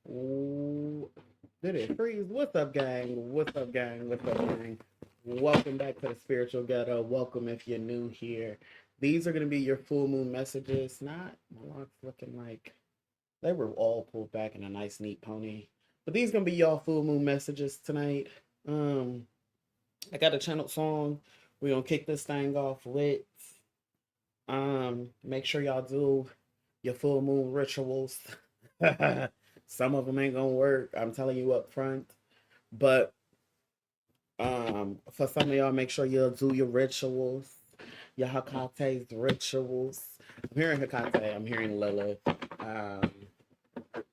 Ooh, did it freeze? What's up, gang? What's up, gang? What's up, gang? Welcome back to the Spiritual Ghetto. Welcome if you're new here. These are going to be your full moon messages. Not, my locks looking like they were all pulled back in a nice, neat pony. But these going to be y'all full moon messages tonight. Um, I got a channel song. We're going to kick this thing off with. Make sure y'all do your full moon rituals. Some of them ain't gonna work. I'm telling you up front. But for some of y'all, make sure you'll do your rituals, your Hekate's rituals. I'm hearing Hekate. I'm hearing Lilith. Um,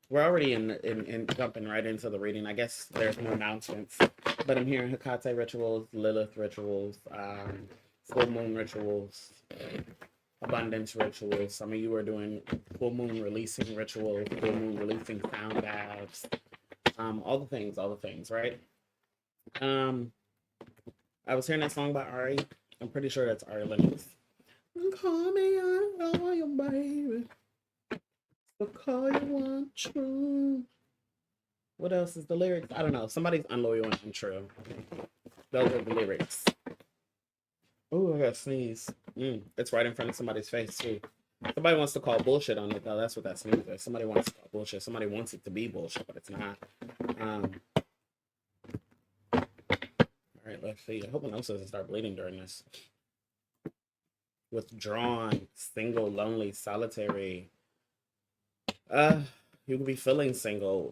we're already in jumping right into the reading. I guess there's no announcements, but I'm hearing Hekate rituals, Lilith rituals, full moon rituals, abundance rituals. Some of you are doing full moon releasing rituals, full moon releasing sound baths, all the things, right? Um, I was hearing that song by Ari. I'm pretty sure that's Ari Lennox. Call me unloyal, baby. So call you one true. What else is the lyrics? I don't know. Somebody's unloyal and untrue. Those are the lyrics. Oh, I got to sneeze. It's right in front of somebody's face too. Somebody wants to call bullshit on it though. That's what that sneeze is. Somebody wants to call bullshit. Somebody wants it to be bullshit, but it's not. All right, let's see. I hope my nose doesn't start bleeding during this. Withdrawn, single, lonely, solitary. You could be feeling single.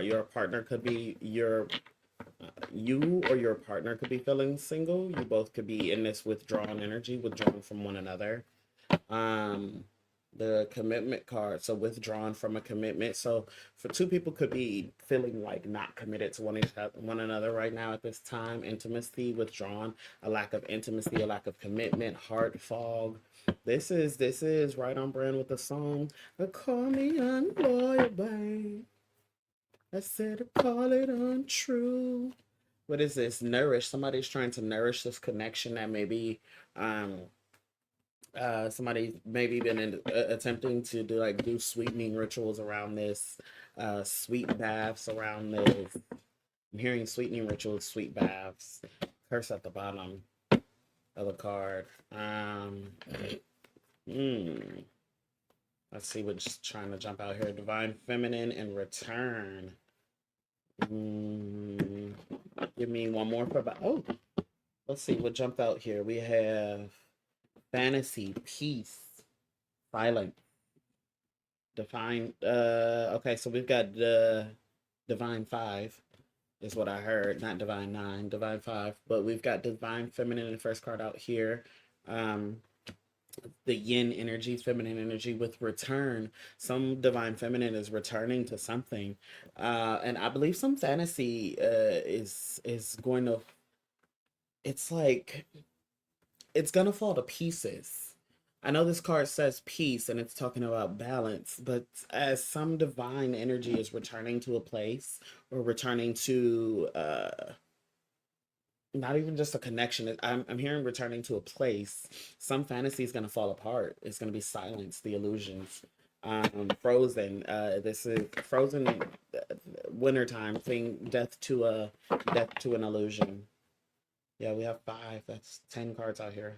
Your partner could be you or your partner could be feeling single. You both could be in this withdrawn energy, withdrawn from one another. Um, the commitment card, so withdrawn from a commitment. So for two people could be feeling like not committed to one another right now at this time. Intimacy, withdrawn, a lack of intimacy, a lack of commitment, heart fog. This is right on brand with the song. Call me unloyal, babe. I said to call it untrue. What is this? Nourish. Somebody's trying to nourish this connection that maybe somebody maybe been attempting to do sweetening rituals around this, sweet baths around this. I'm hearing sweetening rituals, sweet baths. Curse at the bottom of the card. Mm, let's see what's trying to jump out here. Divine feminine and return. Mm, give me one more for about. Oh, let's see what jumped out here. We have fantasy, peace, silence. Divine. Okay, so we've got the Divine 5 is what I heard, not Divine 9, Divine 5. But we've got Divine Feminine in the first card out here. Um, the yin energy, feminine energy with return. Some divine feminine is returning to something. And I believe some fantasy is going to it's like it's gonna fall to pieces. I know this card says peace and it's talking about balance, but as some divine energy is returning to a place or returning to not even just a connection, I'm hearing returning to a place, some fantasy is going to fall apart. It's going to be silence, the illusions. Frozen. This is Frozen wintertime thing, death to an illusion. Yeah, we have 5. That's 10 cards out here.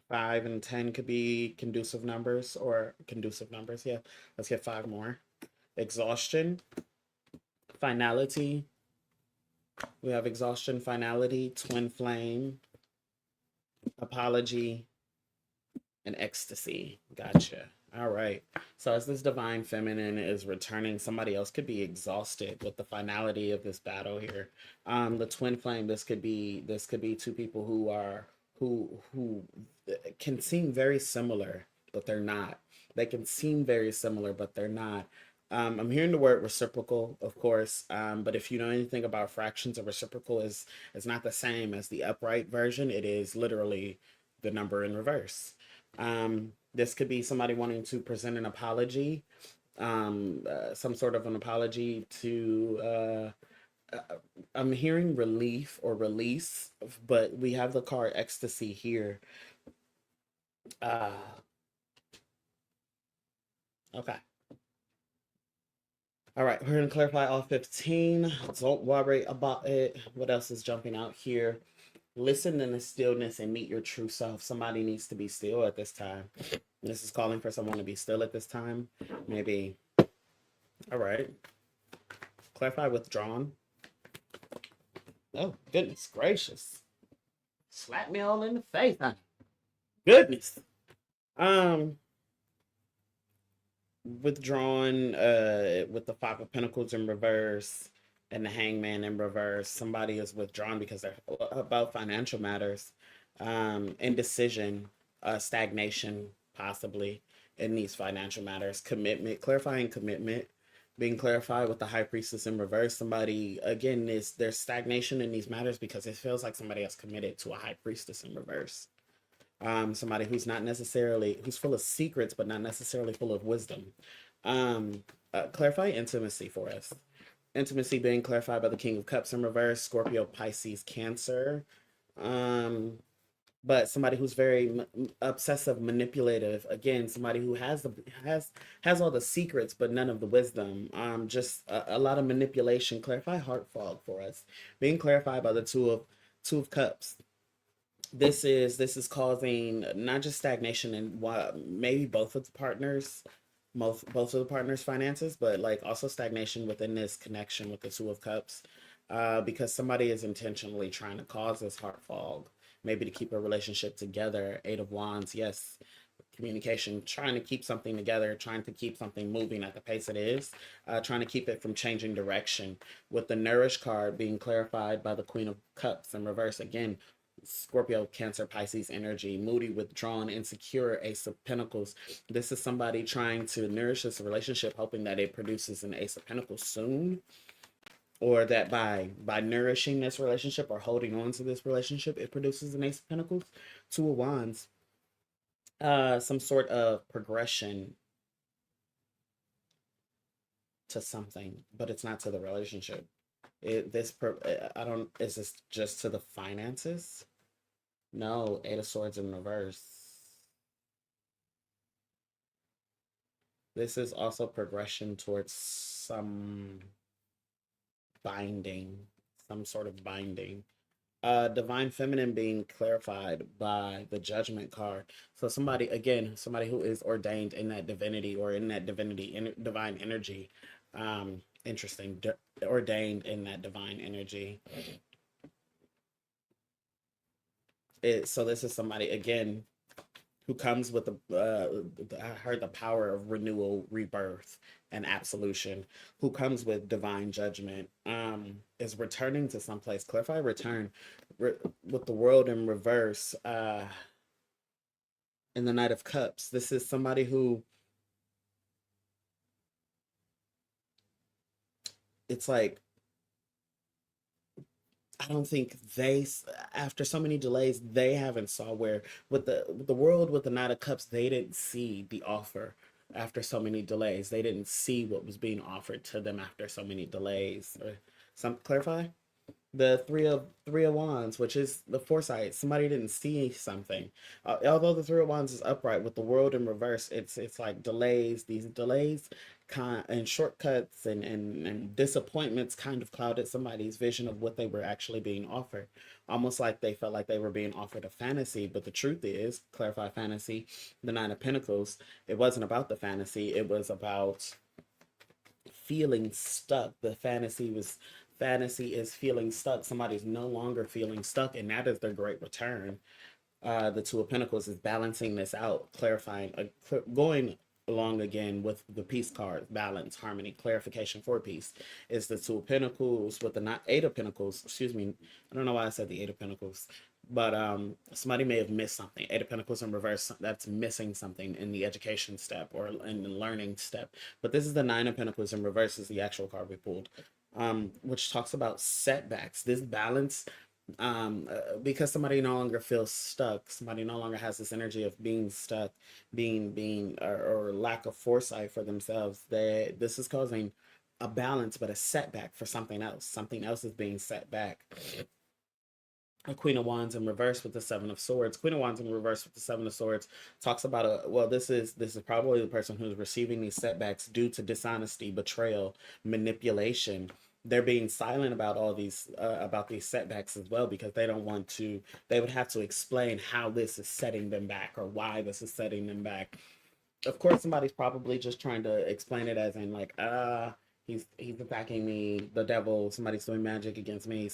5 and 10 could be conducive numbers. Yeah, let's get 5 more. Exhaustion, finality. We have exhaustion, finality, twin flame, apology, and ecstasy. Gotcha. All right. So as this divine feminine is returning, somebody else could be exhausted with the finality of this battle here. The twin flame. This could be two people who can seem very similar, but they're not. They can seem very similar, but they're not. I'm hearing the word reciprocal, of course, but if you know anything about fractions, a reciprocal is not the same as the upright version. It is literally the number in reverse. This could be somebody wanting to present an apology, some sort of an apology to. I'm hearing relief or release, but we have the card ecstasy here. Uh, okay. All right, we're going to clarify all 15. Don't worry about it. What else is jumping out here? Listen in the stillness and meet your true self. Somebody needs to be still at this time. This is calling for someone to be still at this time. Maybe. All right. Clarify withdrawn. Oh, goodness gracious. Slap me all in the face, honey. Goodness. Um, Withdrawn with the Five of Pentacles in reverse and the Hangman in reverse. Somebody is withdrawn because they're about financial matters, indecision, stagnation, possibly in these financial matters, commitment, clarifying commitment, being clarified with the High Priestess in reverse. Somebody again is there's stagnation in these matters because it feels like somebody has committed to a High Priestess in reverse. Somebody who's not necessarily who's full of secrets but not necessarily full of wisdom. Clarify intimacy for us. Intimacy being clarified by the King of Cups in reverse, Scorpio, Pisces, Cancer. But somebody who's very obsessive, manipulative. Again, somebody who has all the secrets but none of the wisdom. Just a lot of manipulation. Clarify heart fog for us, being clarified by the Two of Cups. This is causing not just stagnation in maybe both of the partners, both of the partners' finances, but like also stagnation within this connection with the Two of Cups, because somebody is intentionally trying to cause this heart fog, maybe to keep a relationship together. Eight of Wands, yes, communication, trying to keep something together, trying to keep something moving at the pace it is, trying to keep it from changing direction. With the Nourish card being clarified by the Queen of Cups in reverse again. Scorpio, Cancer, Pisces energy, moody, withdrawn, insecure, Ace of Pentacles. This is somebody trying to nourish this relationship, hoping that it produces an Ace of Pentacles soon, or that by nourishing this relationship or holding on to this relationship, it produces an Ace of Pentacles. Two of Wands, some sort of progression to something, but it's not to the relationship. I don't. Is this just to the finances? No, Eight of Swords in reverse. This is also progression towards some binding, some sort of binding. Divine Feminine being clarified by the Judgment card. So somebody, again, somebody who is ordained in that divinity or in that divinity, divine energy. Interesting. Ordained in that divine energy. So this is somebody, again, who comes with I heard the power of renewal, rebirth, and absolution, who comes with divine judgment, is returning to someplace. Clarify return with the World in reverse, in the Knight of Cups. This is somebody who, it's like, I don't think after so many delays, they haven't saw where with the World with the Knight of Cups, they didn't see the offer after so many delays. They didn't see what was being offered to them after so many delays. Or some clarify the Three of Wands, which is the foresight. Somebody didn't see something. Although the Three of Wands is upright with the World in reverse, it's like delays. These delays and shortcuts and disappointments kind of clouded somebody's vision of what they were actually being offered. Almost like they felt like they were being offered a fantasy, but the truth is, clarify fantasy, the Nine of Pentacles, it wasn't about the fantasy, it was about feeling stuck. The fantasy is feeling stuck. Somebody's no longer feeling stuck, and that is their great return. The Two of Pentacles is balancing this out, clarifying, going along again with the Peace card, balance, harmony, clarification for peace. Is the Two of Pentacles with the not Eight of Pentacles. Excuse me, I don't know why I said the Eight of Pentacles, but somebody may have missed something. Eight of Pentacles in reverse, that's missing something in the education step or in the learning step. But this is the Nine of Pentacles in reverse, is the actual card we pulled, which talks about setbacks. This balance, because somebody no longer feels stuck, somebody no longer has this energy of being stuck, being or lack of foresight for themselves. This is causing a balance but a setback for something else. Something else is being set back. a Queen of Wands in reverse with the Seven of Swords. Queen of Wands in reverse with the Seven of Swords talks about this is probably the person who's receiving these setbacks due to dishonesty, betrayal, manipulation. They're being silent about these setbacks as well, because they don't want to. They would have to explain how this is setting them back, or why this is setting them back. Of course, somebody's probably just trying to explain it as in like, he's attacking me, the devil, somebody's doing magic against me,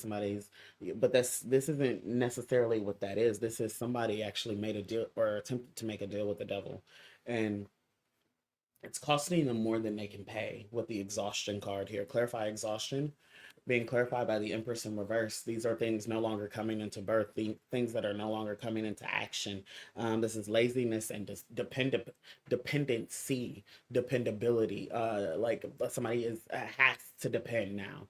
but this isn't necessarily what that is. This is somebody actually made a deal or attempted to make a deal with the devil, and it's costing them more than they can pay with the exhaustion card here. Clarify exhaustion being clarified by the Empress in reverse. These are things no longer coming into birth, the things that are no longer coming into action. This is laziness and dependency, dependability. Like somebody has to depend now.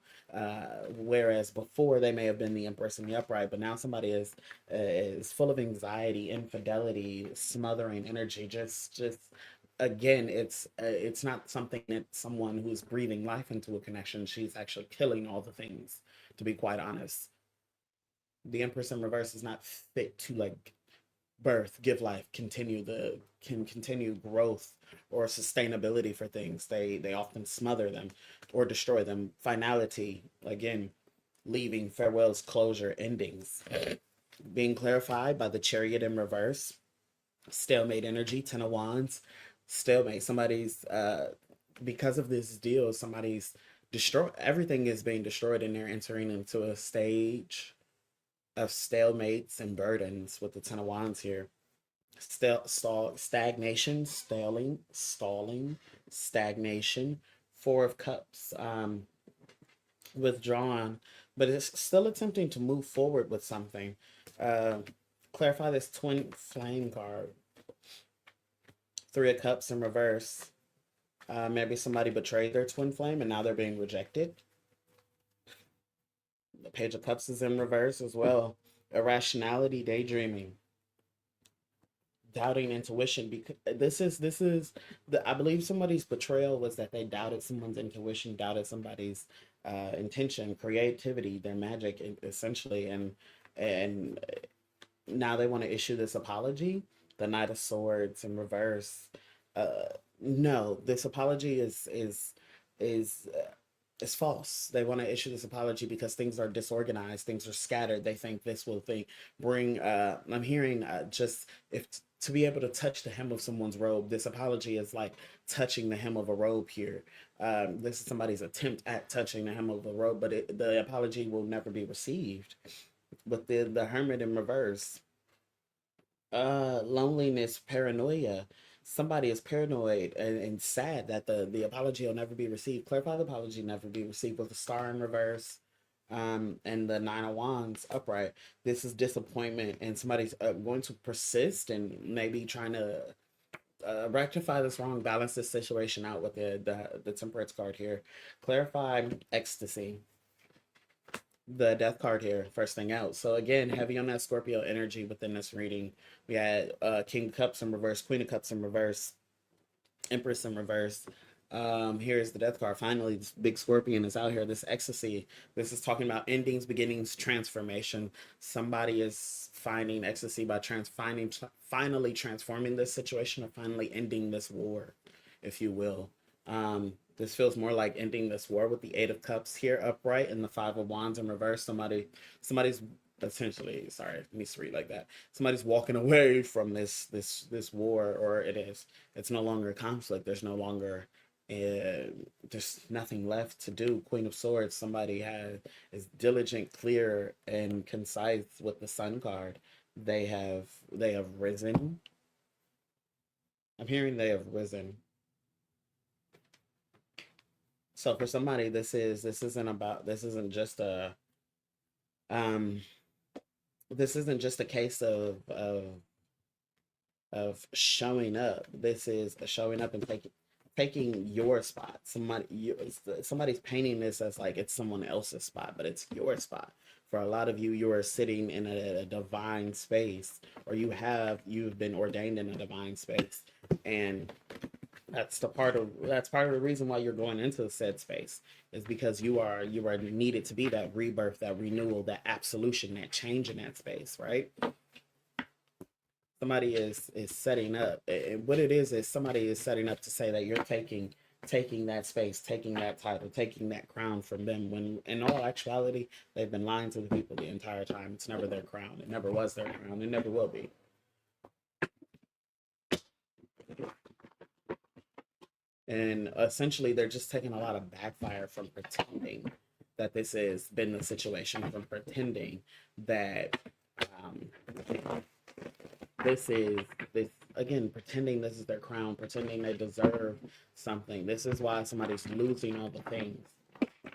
Whereas before they may have been the Empress in the upright, but now somebody is full of anxiety, infidelity, smothering energy. Just again, it's not something that someone who's breathing life into a connection. She's actually killing all the things, to be quite honest. The Empress in reverse is not fit to like birth, give life, continue growth or sustainability for things. They often smother them or destroy them. Finality, again, leaving, farewells, closure, endings. Being clarified by the Chariot in reverse. Stalemate energy, Ten of Wands, stalemate. Somebody's because of this deal, somebody's destroy everything is being destroyed, and they're entering into a stage of stalemates and burdens with the Ten of Wands here. Stagnation, stalling, stagnation. Four of Cups, withdrawn, but it's still attempting to move forward with something. Uh, Clarify this twin flame card. Three of Cups in reverse. Maybe somebody betrayed their twin flame and now they're being rejected. The Page of Cups is in reverse as well. Irrationality, daydreaming, doubting intuition. Because this is the I believe somebody's betrayal was that they doubted someone's intuition, doubted somebody's intention, creativity, their magic, essentially, and now they want to issue this apology. The Knight of Swords in reverse. No, this apology is false. They want to issue this apology because things are disorganized, things are scattered. They think this will bring. I'm hearing just if to be able to touch the hem of someone's robe. This apology is like touching the hem of a robe here. This is somebody's attempt at touching the hem of a robe, but the apology will never be received. With the Hermit in reverse, loneliness, paranoia. Somebody is paranoid and sad that the apology will never be received. Clarify the apology never be received with the Star in reverse, and the Nine of Wands upright. This is disappointment, and somebody's going to persist and maybe trying to rectify this wrong, balance this situation out with the Temperance card here. Clarify ecstasy, the Death card here, first thing out. So again, heavy on that Scorpio energy within this reading. We had King of Cups in reverse, Queen of Cups in reverse, Empress in reverse. Here's the Death card. Finally, this big Scorpion is out here. This ecstasy. This is talking about endings, beginnings, transformation. Somebody is finding ecstasy by finally transforming this situation, or finally ending this war, if you will. This feels more like ending this war with the Eight of Cups here upright and the Five of Wands in reverse. Somebody's essentially, sorry, it needs to read like that. Somebody's walking away from this war, or it's no longer a conflict. There's no longer there's nothing left to do. Queen of Swords, somebody is diligent, clear, and concise with the Sun card. They have risen. I'm hearing they have risen. So for somebody, um this isn't just a case of showing up. This is showing up and taking your spot. Somebody's painting this as like it's someone else's spot, but it's your spot. For a lot of you, you are sitting in a divine space, or you've been ordained in a divine space, and That's part of the reason why you're going into the said space, is because you are needed to be that rebirth, that renewal, that absolution, that change in that space, right? Somebody is setting up. What it is somebody is setting up to say that you're taking that space, taking that title, taking that crown from them, when in all actuality they've been lying to the people the entire time. It's never their crown. It never was their crown. It never will be. And essentially they're just taking a lot of backfire from pretending that this has been the situation, from pretending that um, this is this again, pretending this is their crown, pretending they deserve something. This is why somebody's losing all the things,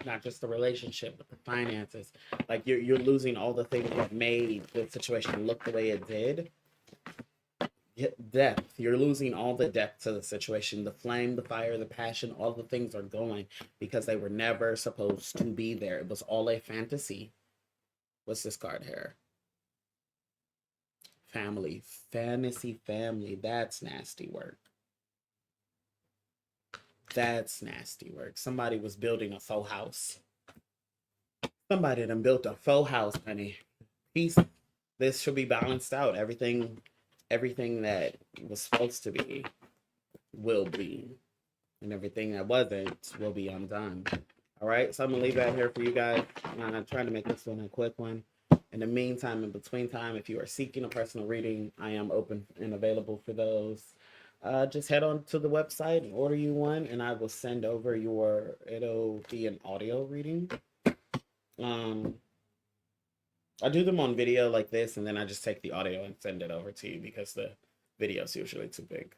not just the relationship but the finances. Like you're losing all the things that made the situation look the way it did. Depth. You're losing all the depth to the situation. The flame, the fire, the passion, all the things are going because they were never supposed to be there. It was all a fantasy. What's this card here? Family. Fantasy family. That's nasty work. That's nasty work. Somebody was building a faux house. Somebody done built a faux house, honey. Peace. This should be balanced out. Everything that was supposed to be will be. And everything that wasn't will be undone. All right, so I'm gonna leave that here for you guys. I'm trying to make this one a quick one. In the meantime, in between time, if you are seeking a personal reading, I am open and available for those. Just head on to the website and order you one, and I will send over it'll be an audio reading. I do them on video like this, and then I just take the audio and send it over to you because the video is usually too big.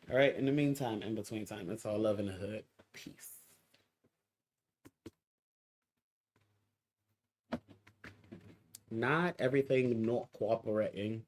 All right, in the meantime, in between time, it's all love in the hood. Peace. Not everything not cooperating